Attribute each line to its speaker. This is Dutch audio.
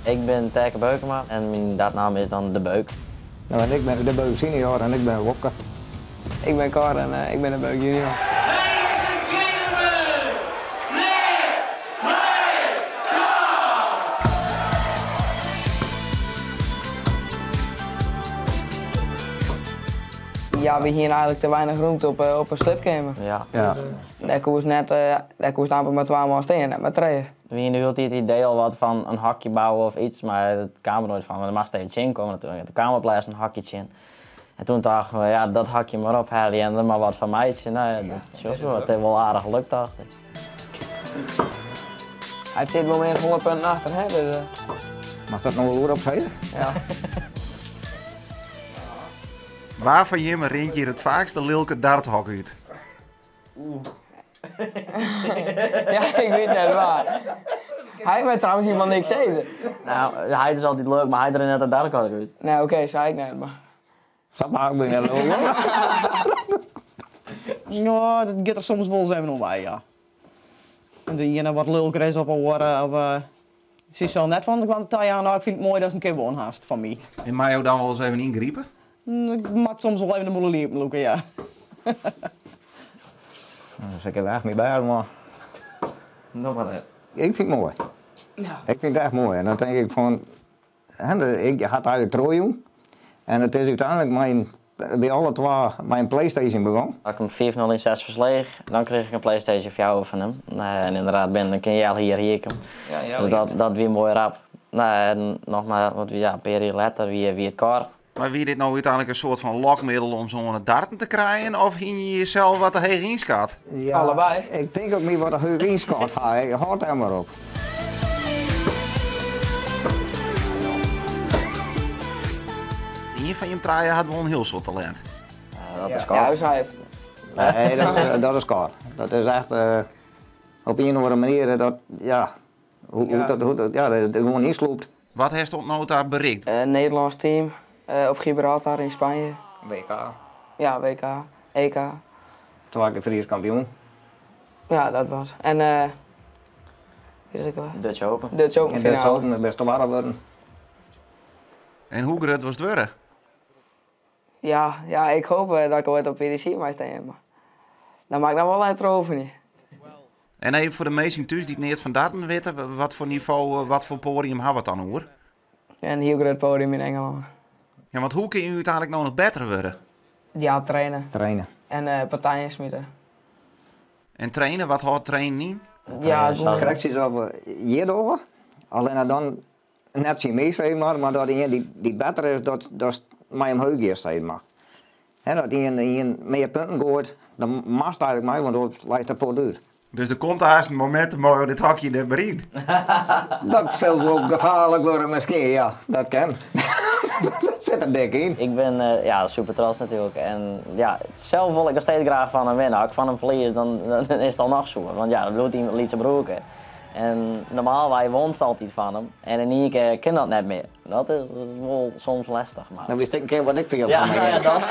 Speaker 1: Ik ben Terke Beukema en mijn daadnaam is dan De Beuk.
Speaker 2: Nou, en ik ben De Beuk senior en ik ben Wopke.
Speaker 3: Ik ben Cor en ik ben De Beuk junior.
Speaker 4: Ladies and gentlemen, let's play golf!
Speaker 3: Ja, we hier eigenlijk te weinig ruimte op een slipkamer.
Speaker 1: Ja.
Speaker 2: Ja.
Speaker 3: Daar koest net, daar koest amper met 2 man staan, net met 3.
Speaker 1: We hebben nu altijd het idee al wat van een hakje bouwen of iets, maar het kwam er nooit van. Want er moest steeds in komen natuurlijk. Toen kwam er een hakje in. En toen dachten we, ja, dat hakje maar op, Harry, en er maar wat van meidje. Nou ja, dat is ook zo. Het heeft wel aardig gelukt, dacht ik.
Speaker 3: Hij zit wel meer 100 punten achter, hè? Dus,
Speaker 2: Mag dat nog wel weer opzijden?
Speaker 3: ja.
Speaker 5: Waar van Jim rent je het vaakste lilke darthok uit?
Speaker 3: Ja, ik weet net waar. Hij weet trouwens iemand niks zeggen.
Speaker 1: Nou, hij is altijd leuk, maar hij er net een dark uit.
Speaker 3: Nee, oké, zei ik net, maar.
Speaker 2: Zat maar ook binnen.
Speaker 6: Ja, dat gaat er soms wel eens even om bij, ja. En de ene wat lulker is op een worden, of... Ze is er net van de kwantiteit aan, nou, ik vind het mooi dat ze een keer woon haast van mij.
Speaker 5: En Majo dan wel eens even ingriepen?
Speaker 6: Ik mag soms wel even de moeder liepen lopen, ja.
Speaker 2: Dus ik heb er echt niet bij, maar
Speaker 1: Nog maar net.
Speaker 2: ik vind het mooi.
Speaker 3: Ja.
Speaker 2: Ik vind het echt mooi. En dan denk ik van, ik had eigenlijk trooien. En het is uiteindelijk bij alle twee mijn PlayStation begonnen.
Speaker 1: Als ik hem 4-0 in 6 versleeg, dan kreeg ik een PlayStation 4 van hem. En inderdaad, dan kun je al hier komen.
Speaker 2: Ja,
Speaker 1: Dus dat weer mooi rap. En nog maar een periode later wie het kar.
Speaker 5: Maar wie dit nou uiteindelijk een soort van lokmiddel om zo'n darten te krijgen? Of ging je jezelf wat te heeg inskat?
Speaker 2: Ja,
Speaker 3: Allebei.
Speaker 2: Ik denk ook niet wat een heug inschot. Houd er maar op.
Speaker 5: Een van je draaien had wel een heel soort talent.
Speaker 1: Dat is
Speaker 3: Ja,
Speaker 1: kar.
Speaker 3: dus hij heeft.
Speaker 2: Nee, dat is kort. Dat is echt op een of andere manier dat, ja, dat gewoon insloopt.
Speaker 5: Wat heeft tot nou daar bereikt?
Speaker 3: Nederlands team op Gibraltar in Spanje.
Speaker 2: WK.
Speaker 3: Ja, WK, EK.
Speaker 2: 2 keer Fries kampioen.
Speaker 3: Ja, dat was. En wie is ik wel?
Speaker 1: Dutch Open.
Speaker 3: Dutch Open
Speaker 2: En dat
Speaker 3: finale.
Speaker 2: zou het beste waar worden.
Speaker 5: En hoe groot was het worden?
Speaker 3: Ja, ik hoop dat ik ooit op PDC mag staan, maar daar maak ik dan wel uit over niet.
Speaker 5: En even voor de meesten thuis die het niet van darten weten, wat voor niveau, wat voor podium hebben we het dan hoor?
Speaker 3: Een heel groot podium in Engeland.
Speaker 5: Ja, want hoe kun je uiteindelijk nou nog beter worden?
Speaker 3: Ja, trainen
Speaker 2: Trainen.
Speaker 3: en partijen smitten.
Speaker 5: En trainen, wat houdt trainen in?
Speaker 3: Ja,
Speaker 1: is wel-
Speaker 2: Correcties over hierdoor. Alleen dan net zien mee, zeg maar dat die beter is, dat mij hem heug is, zeg maar. He, dat die meer punten gooit, dan mag het eigenlijk mij, want dat lijkt er voor duur.
Speaker 5: Dus er komt haast een moment mooi dit hakje er maar in.
Speaker 2: Dat zal wel gevaarlijk worden misschien, ja, dat kan. Dat zit er dik in.
Speaker 1: Ik ben super trots natuurlijk. En ja, zelf wil ik nog steeds graag van hem winnen. Als ik van hem verlies, dan is het al nog zo. Want ja, dan bloedt hij liet zijn broeken. En normaal, wij won altijd van hem. En in één keer kan dat net meer. Dat is wel soms lastig. Maar...
Speaker 2: Dan wist ik een keer wat ik veel
Speaker 1: Ja,
Speaker 2: van
Speaker 1: nou ja,
Speaker 2: mij.
Speaker 1: dat.